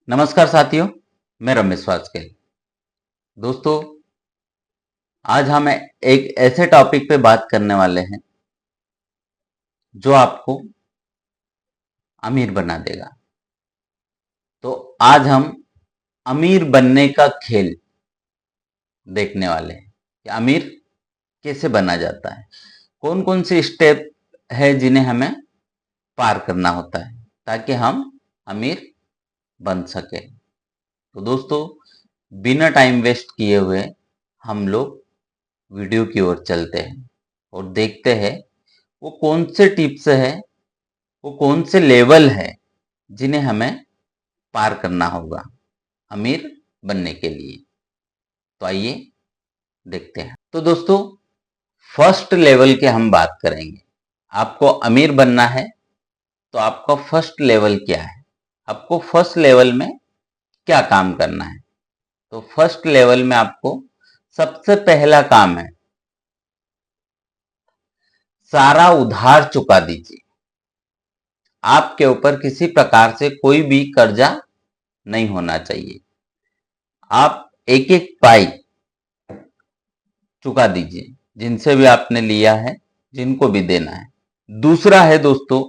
नमस्कार साथियों, मैं रमेश वाजपेयी। दोस्तों, आज हम एक ऐसे टॉपिक पे बात करने वाले हैं जो आपको अमीर बना देगा। तो आज हम अमीर बनने का खेल देखने वाले हैं कि अमीर कैसे बना जाता है, कौन कौन से स्टेप है जिन्हें हमें पार करना होता है ताकि हम अमीर बन सके। तो दोस्तों, बिना टाइम वेस्ट किए हुए हम लोग वीडियो की ओर चलते हैं और देखते हैं वो कौन से टिप्स है, वो कौन से लेवल है जिन्हें हमें पार करना होगा अमीर बनने के लिए। तो आइए देखते हैं। तो दोस्तों, फर्स्ट लेवल की हम बात करेंगे। आपको अमीर बनना है तो आपका फर्स्ट लेवल क्या है, आपको फर्स्ट लेवल में क्या काम करना है। तो फर्स्ट लेवल में आपको सबसे पहला काम है, सारा उधार चुका दीजिए। आपके ऊपर किसी प्रकार से कोई भी कर्जा नहीं होना चाहिए। आप एक एक पाई चुका दीजिए, जिनसे भी आपने लिया है, जिनको भी देना है। दूसरा है दोस्तों,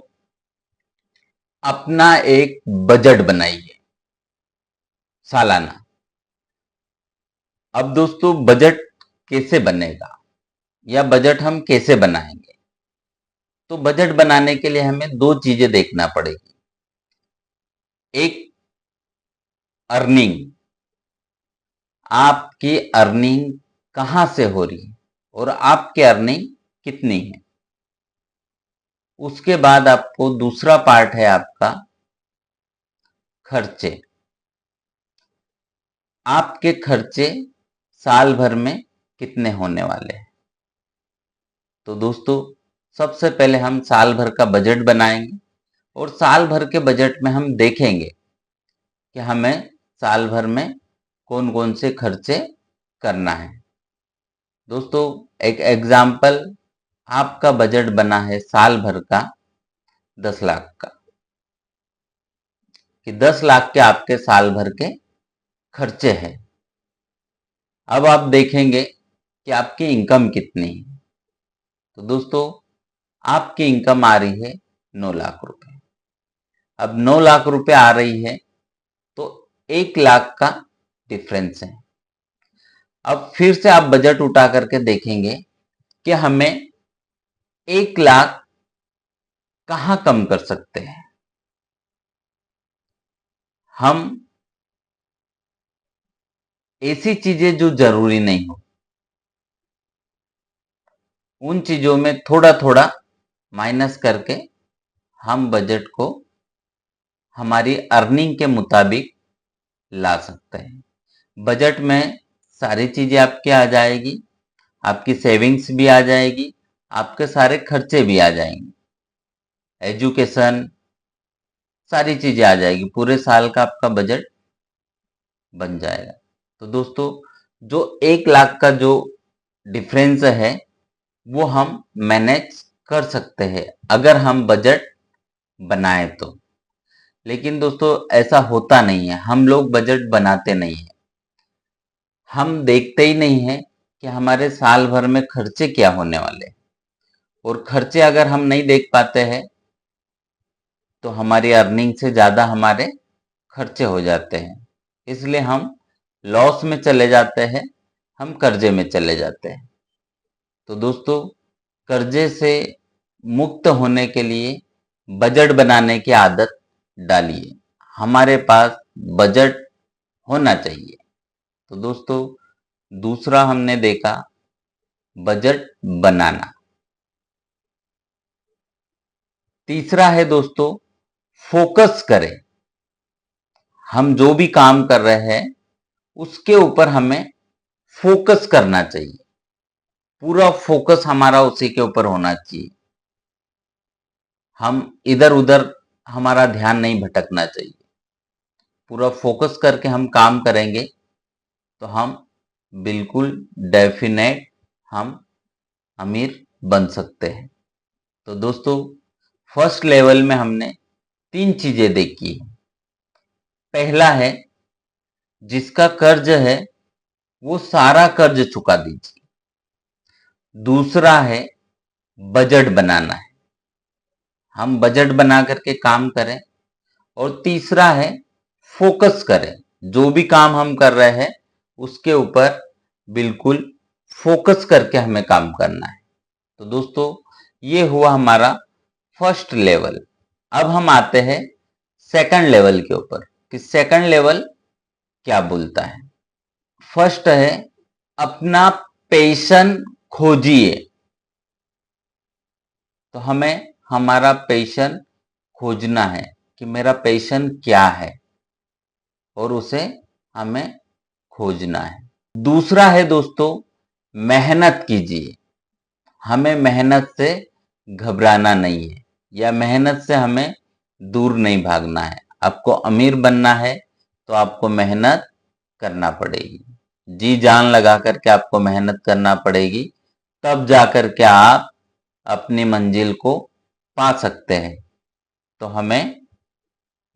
अपना एक बजट बनाइए सालाना। अब दोस्तों, बजट कैसे बनेगा या बजट हम कैसे बनाएंगे? तो बजट बनाने के लिए हमें दो चीजें देखना पड़ेगी। एक, अर्निंग। आपकी अर्निंग कहां से हो रही है और आपकी अर्निंग कितनी है। उसके बाद आपको दूसरा पार्ट है आपका खर्चे। आपके खर्चे साल भर में कितने होने वाले हैं। तो दोस्तों, सबसे पहले हम साल भर का बजट बनाएंगे और साल भर के बजट में हम देखेंगे कि हमें साल भर में कौन कौन से खर्चे करना है। दोस्तों, एक एग्जाम्पल, आपका बजट बना है साल भर का 10 लाख का, कि 10 लाख के आपके साल भर के खर्चे हैं। अब आप देखेंगे कि आपकी इनकम कितनी है। तो दोस्तों, आपकी इनकम आ रही है 9 लाख रुपए। अब 9 लाख रुपए आ रही है तो 1 लाख का डिफरेंस है। अब फिर से आप बजट उठा करके देखेंगे कि हमें 1 लाख कहां कम कर सकते हैं। हम ऐसी चीजें जो जरूरी नहीं हो, उन चीजों में थोड़ा थोड़ा माइनस करके हम बजट को हमारी अर्निंग के मुताबिक ला सकते हैं। बजट में सारी चीजें आपके आ जाएगी, आपकी सेविंग्स भी आ जाएगी, आपके सारे खर्चे भी आ जाएंगे, एजुकेशन, सारी चीजें आ जाएगी। पूरे साल का आपका बजट बन जाएगा। तो दोस्तों, जो 1 लाख का जो डिफरेंस है वो हम मैनेज कर सकते हैं अगर हम बजट बनाए तो। लेकिन दोस्तों, ऐसा होता नहीं है, हम लोग बजट बनाते नहीं है। हम देखते ही नहीं है कि हमारे साल भर में खर्चे क्या होने वाले हैं। और खर्चे अगर हम नहीं देख पाते हैं तो हमारी अर्निंग से ज़्यादा हमारे खर्चे हो जाते हैं। इसलिए हम लॉस में चले जाते हैं, हम कर्जे में चले जाते हैं। तो दोस्तों, कर्जे से मुक्त होने के लिए बजट बनाने की आदत डालिए। हमारे पास बजट होना चाहिए। तो दोस्तों, दूसरा हमने देखा बजट बनाना। तीसरा है दोस्तों, फोकस करें। हम जो भी काम कर रहे हैं उसके ऊपर हमें फोकस करना चाहिए। पूरा फोकस हमारा उसी के ऊपर होना चाहिए। हम इधर उधर हमारा ध्यान नहीं भटकना चाहिए। पूरा फोकस करके हम काम करेंगे तो हम बिल्कुल डेफिनेट हम अमीर बन सकते हैं। तो दोस्तों, फर्स्ट लेवल में हमने 3 चीजें देखी। पहला है, जिसका कर्ज है वो सारा कर्ज चुका दीजिए। दूसरा है, बजट बनाना है, हम बजट बना करके काम करें। और तीसरा है, फोकस करें, जो भी काम हम कर रहे हैं उसके ऊपर बिल्कुल फोकस करके हमें काम करना है। तो दोस्तों, ये हुआ हमारा फर्स्ट लेवल। अब हम आते हैं सेकंड लेवल के ऊपर कि सेकंड लेवल क्या बोलता है। फर्स्ट है, अपना पैशन खोजिए। तो हमें हमारा पैशन खोजना है कि मेरा पैशन क्या है, और उसे हमें खोजना है। दूसरा है दोस्तों, मेहनत कीजिए। हमें मेहनत से घबराना नहीं है, या मेहनत से हमें दूर नहीं भागना है। आपको अमीर बनना है तो आपको मेहनत करना पड़ेगी, जी जान लगा करके आपको मेहनत करना पड़ेगी, तब जाकर के आप अपनी मंजिल को पा सकते हैं। तो हमें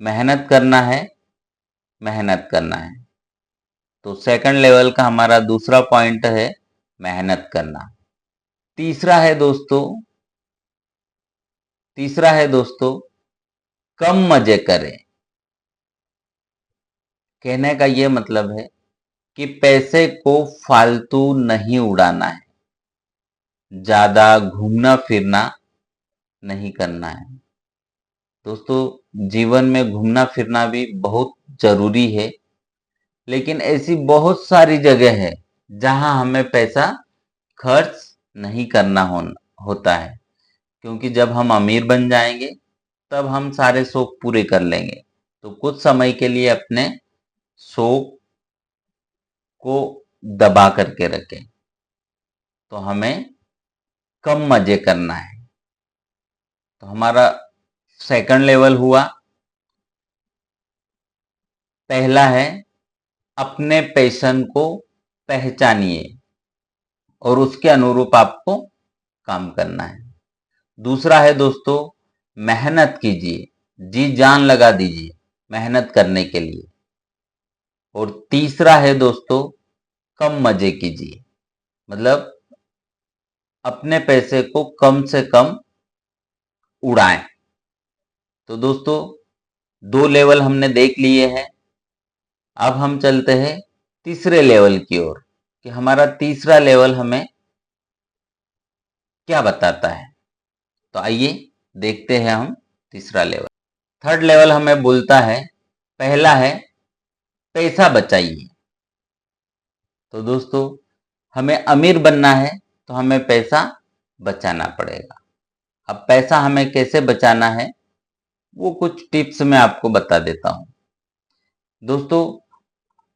मेहनत करना है, मेहनत करना है। तो सेकंड लेवल का हमारा दूसरा पॉइंट है मेहनत करना। तीसरा है दोस्तों, कम मजे करें। कहने का ये मतलब है कि पैसे को फालतू नहीं उड़ाना है, ज्यादा घूमना फिरना नहीं करना है। दोस्तों, जीवन में घूमना फिरना भी बहुत जरूरी है, लेकिन ऐसी बहुत सारी जगह है जहां हमें पैसा खर्च नहीं करना होता है। क्योंकि जब हम अमीर बन जाएंगे तब हम सारे शौक पूरे कर लेंगे। तो कुछ समय के लिए अपने शौक को दबा करके रखें। तो हमें कम मजे करना है। तो हमारा सेकंड लेवल हुआ। पहला है, अपने पैशन को पहचानिए और उसके अनुरूप आपको काम करना है। दूसरा है दोस्तों, मेहनत कीजिए, जी जान लगा दीजिए मेहनत करने के लिए। और तीसरा है दोस्तों, कम मजे कीजिए, मतलब अपने पैसे को कम से कम उड़ाएं। तो दोस्तों, दो लेवल हमने देख लिए हैं। अब हम चलते हैं तीसरे लेवल की ओर कि हमारा तीसरा लेवल हमें क्या बताता है। तो आइए देखते हैं हम तीसरा लेवल। थर्ड लेवल हमें बोलता है, पहला है, पैसा बचाइए। तो दोस्तों, हमें अमीर बनना है तो हमें पैसा बचाना पड़ेगा। अब पैसा हमें कैसे बचाना है वो कुछ टिप्स मैं आपको बता देता हूं। दोस्तों,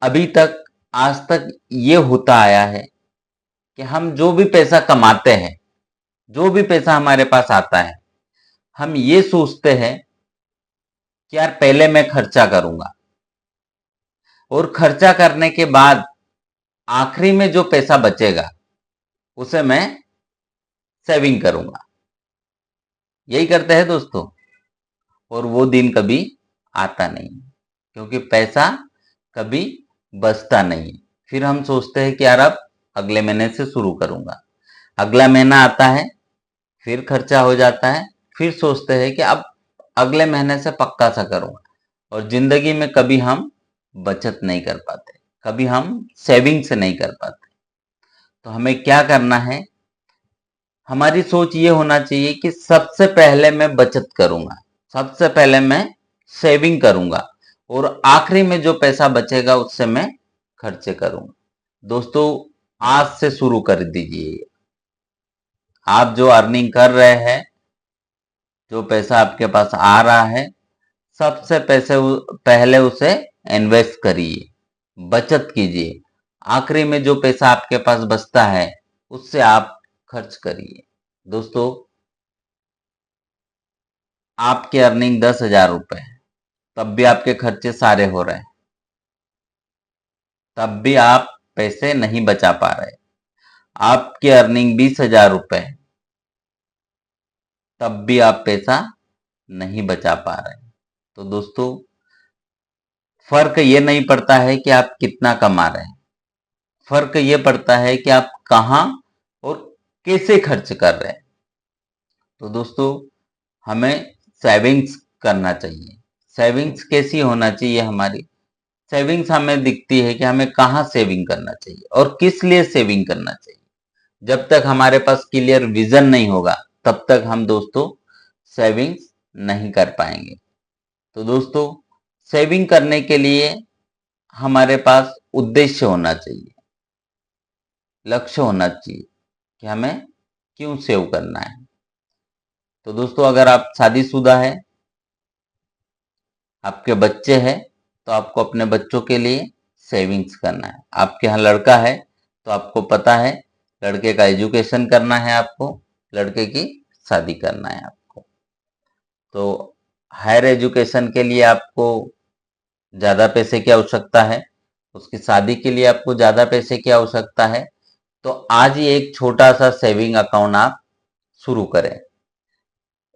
अभी तक आज तक ये होता आया है कि हम जो भी पैसा कमाते हैं, जो भी पैसा हमारे पास आता है, हम ये सोचते हैं कि यार पहले मैं खर्चा करूंगा, और खर्चा करने के बाद आखिरी में जो पैसा बचेगा उसे मैं सेविंग करूंगा। यही करते हैं दोस्तों, और वो दिन कभी आता नहीं, क्योंकि पैसा कभी बचता नहीं। फिर हम सोचते हैं कि यार अब अगले महीने से शुरू करूंगा। अगला महीना आता है, फिर खर्चा हो जाता है, फिर सोचते हैं कि अब अगले महीने से पक्का सा करूंगा। और जिंदगी में कभी हम बचत नहीं कर पाते, कभी हम सेविंग से नहीं कर पाते। तो हमें क्या करना है, हमारी सोच ये होना चाहिए कि सबसे पहले मैं बचत करूंगा, सबसे पहले मैं सेविंग करूंगा, और आखिरी में जो पैसा बचेगा उससे मैं खर्चे करूंगा। दोस्तों, आज से शुरू कर दीजिए। आप जो अर्निंग कर रहे हैं, जो पैसा आपके पास आ रहा है, सबसे पहले उसे इन्वेस्ट करिए, बचत कीजिए। आखिरी में जो पैसा आपके पास बचता है उससे आप खर्च करिए। दोस्तों, आपकी अर्निंग 10,000 रुपए है, तब भी आपके खर्चे सारे हो रहे हैं, तब भी आप पैसे नहीं बचा पा रहे। आपकी अर्निंग 20,000 रुपए है, तब भी आप पैसा नहीं बचा पा रहे। तो दोस्तों, फर्क ये नहीं पड़ता है कि आप कितना कमा रहे हैं, फर्क ये पड़ता है कि आप कहाँ और कैसे खर्च कर रहे हैं। तो दोस्तों हमें सेविंग्स करना चाहिए। सेविंग्स कैसी होना चाहिए हमारी? सेविंग्स हमें दिखती है कि हमें कहाँ सेविंग करना चाहिए और किस लिए सेविंग करना चाहिए। जब तक हमारे पास क्लियर विजन नहीं होगा तब तक हम दोस्तों सेविंग्स नहीं कर पाएंगे। तो दोस्तों सेविंग करने के लिए हमारे पास उद्देश्य होना चाहिए, लक्ष्य होना चाहिए कि हमें क्यों सेव करना है। तो दोस्तों अगर आप शादीशुदा है, आपके बच्चे हैं, तो आपको अपने बच्चों के लिए सेविंग्स करना है। आपके यहाँ लड़का है तो आपको पता है लड़के का एजुकेशन करना है, आपको लड़के की शादी करना है आपको। तो हायर एजुकेशन के लिए आपको ज़्यादा पैसे की आवश्यकता है, उसकी शादी के लिए आपको ज़्यादा पैसे की आवश्यकता है। तो आज ही एक छोटा सा सेविंग अकाउंट आप शुरू करें।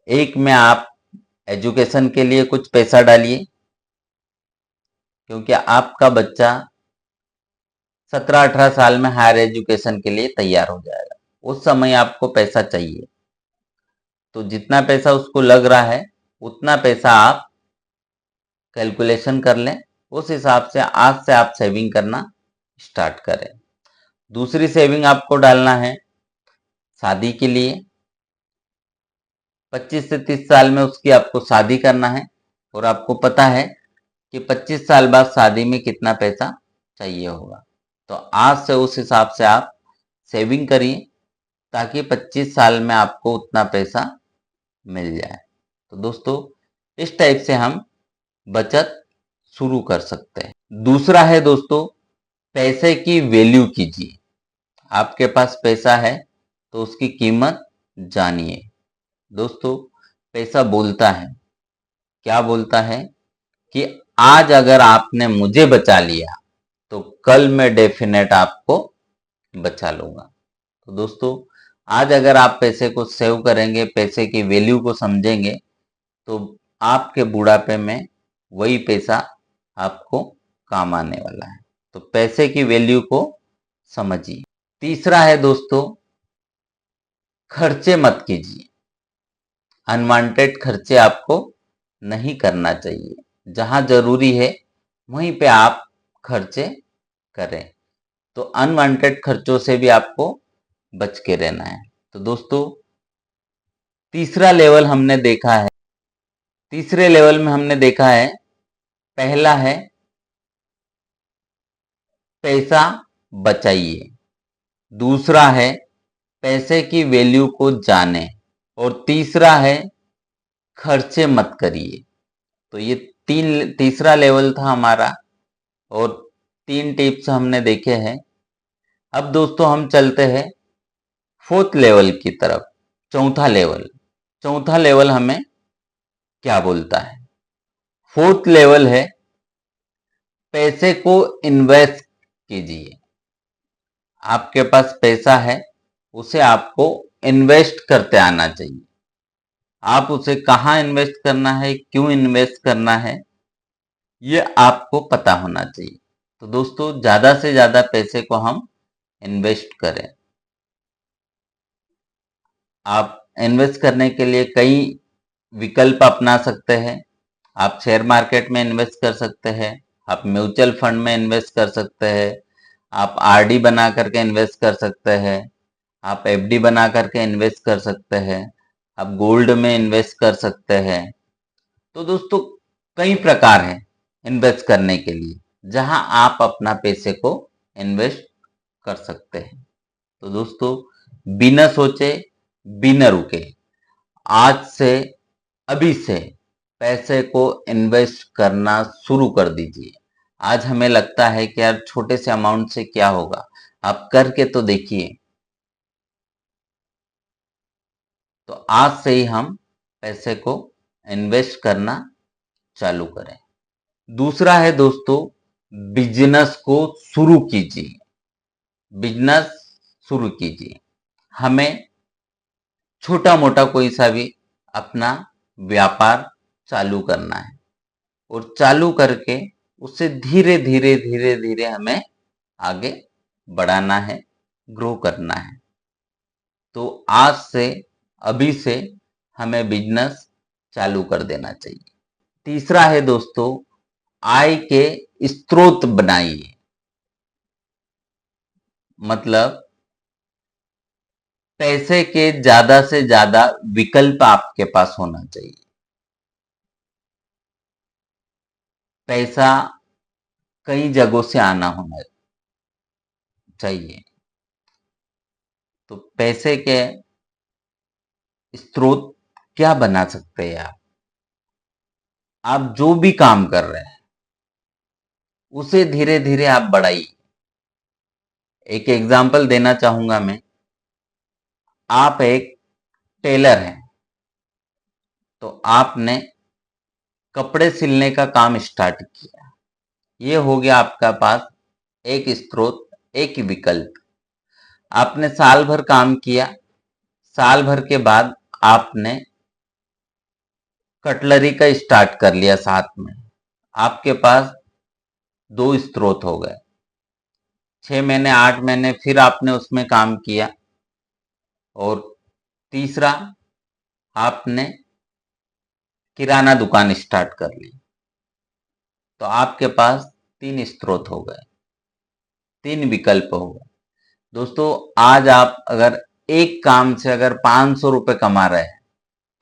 एक में आप एजुकेशन के लिए कुछ पैसा डालिए, क्योंकि आपका बच्चा 17-18 साल में हायर एजुकेशन के लिए तैयार हो जाएगा। उस समय आपको पैसा चाहिए, तो जितना पैसा उसको लग रहा है उतना पैसा आप कैलकुलेशन कर लें, उस हिसाब से आज से आप सेविंग करना स्टार्ट करें। दूसरी सेविंग आपको डालना है शादी के लिए। 25 से 30 साल में उसकी आपको शादी करना है और आपको पता है कि 25 साल बाद शादी में कितना पैसा चाहिए होगा। तो आज से उस हिसाब से आप सेविंग करिए ताकि 25 साल में आपको उतना पैसा मिल जाए। तो दोस्तों इस टाइप से हम बचत शुरू कर सकते हैं। दूसरा है दोस्तों, पैसे की वैल्यू कीजिए। आपके पास पैसा है तो उसकी कीमत जानिए। दोस्तों पैसा बोलता है, क्या बोलता है कि आज अगर आपने मुझे बचा लिया तो कल मैं डेफिनेट आपको बचा लूंगा। तो दोस्तों आज अगर आप पैसे को सेव करेंगे, पैसे की वैल्यू को समझेंगे, तो आपके बुढ़ापे में वही पैसा आपको काम आने वाला है। तो पैसे की वैल्यू को समझिए। तीसरा है दोस्तों, खर्चे मत कीजिए। अनवांटेड खर्चे आपको नहीं करना चाहिए। जहां जरूरी है वहीं पे आप खर्चे करें। तो अनवांटेड खर्चों से भी आपको बच के रहना है। तो दोस्तों तीसरा लेवल हमने देखा है, तीसरे लेवल में हमने देखा है, पहला है पैसा बचाइए, दूसरा है पैसे की वैल्यू को जाने, और तीसरा है खर्चे मत करिए। तो ये तीसरा लेवल था हमारा और 3 टिप्स हमने देखे हैं। अब दोस्तों हम चलते हैं फोर्थ लेवल की तरफ। चौथा लेवल, चौथा लेवल हमें क्या बोलता है? फोर्थ लेवल है पैसे को इन्वेस्ट कीजिए। आपके पास पैसा है, उसे आपको इन्वेस्ट करते आना चाहिए। आप उसे कहाँ इन्वेस्ट करना है, क्यों इन्वेस्ट करना है, ये आपको पता होना चाहिए। तो दोस्तों ज्यादा से ज्यादा पैसे को हम इन्वेस्ट करें। आप इन्वेस्ट करने के लिए कई विकल्प अपना सकते हैं। आप शेयर मार्केट में इन्वेस्ट कर सकते हैं, आप म्यूचुअल फंड में इन्वेस्ट कर सकते हैं, आप आरडी बना करके इन्वेस्ट कर सकते हैं, आप एफडी बना करके इन्वेस्ट कर सकते हैं, आप गोल्ड में इन्वेस्ट कर सकते हैं। तो दोस्तों कई प्रकार हैं इन्वेस्ट करने के लिए, जहां आप अपना पैसे को इन्वेस्ट कर सकते हैं। तो दोस्तों बिना सोचे बिना रुके आज से, अभी से पैसे को इन्वेस्ट करना शुरू कर दीजिए। आज हमें लगता है कि यार छोटे से अमाउंट से क्या होगा, आप करके तो देखिए। तो आज से ही हम पैसे को इन्वेस्ट करना चालू करें। दूसरा है दोस्तों, बिजनेस को शुरू कीजिए। बिजनेस शुरू कीजिए। हमें छोटा मोटा कोई सा भी अपना व्यापार चालू करना है और चालू करके उससे धीरे धीरे धीरे धीरे हमें आगे बढ़ाना है, ग्रो करना है। तो आज से, अभी से हमें बिजनेस चालू कर देना चाहिए। तीसरा है दोस्तों, आय के स्रोत बनाइए। मतलब पैसे के ज्यादा से ज्यादा विकल्प आपके पास होना चाहिए। पैसा कई जगहों से आना होना चाहिए। तो पैसे के स्रोत क्या बना सकते हैं आप जो भी काम कर रहे हैं उसे धीरे धीरे आप बढ़ाइए। एक एग्जांपल देना चाहूंगा मैं। आप एक टेलर हैं, तो आपने कपड़े सिलने का काम स्टार्ट किया। ये हो गया आपका पास एक स्रोत, एक विकल्प। आपने साल भर काम किया, साल भर के बाद आपने कटलरी का स्टार्ट कर लिया साथ में। आपके पास दो स्रोत हो गए। 6 महीने 8 महीने फिर आपने उसमें काम किया, और तीसरा आपने किराना दुकान स्टार्ट कर ली। तो आपके पास 3 स्रोत हो गए, 3 विकल्प हो गए। दोस्तों, आज आप अगर एक काम से अगर 500 रुपए कमा रहे हैं,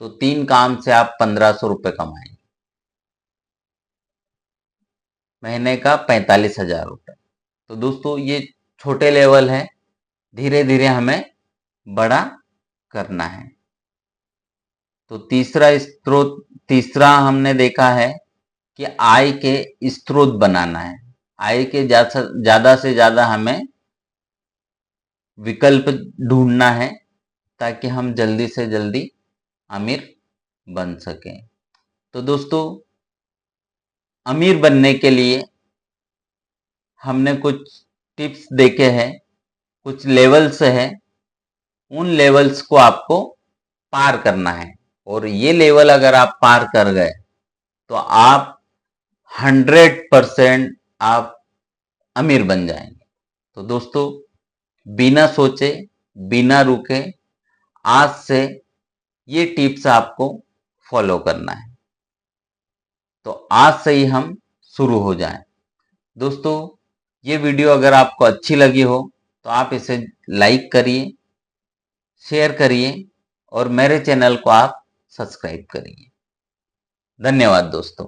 तो 3 काम से आप 1500 रुपए कमाएंगे। महीने का 45,000 रुपए। तो दोस्तों, ये छोटे लेवल है, धीरे धीरे हमें बड़ा करना है। तो तीसरा हमने देखा है कि आय के स्रोत बनाना है। आय के ज्यादा से ज्यादा हमें विकल्प ढूंढना है, ताकि हम जल्दी से जल्दी अमीर बन सकें। तो दोस्तों, अमीर बनने के लिए हमने कुछ टिप्स देखे हैं, कुछ लेवल्स हैं। उन लेवल्स को आपको पार करना है, और ये लेवल अगर आप पार कर गए तो आप 100% आप अमीर बन जाएंगे। तो दोस्तों, बिना सोचे, बिना रुके आज से ये टिप्स आपको फॉलो करना है। तो आज से ही हम शुरू हो जाएं। दोस्तों, ये वीडियो अगर आपको अच्छी लगी हो तो आप इसे लाइक करिए, शेयर करिए, और मेरे चैनल को आप सब्सक्राइब करिए। धन्यवाद दोस्तों।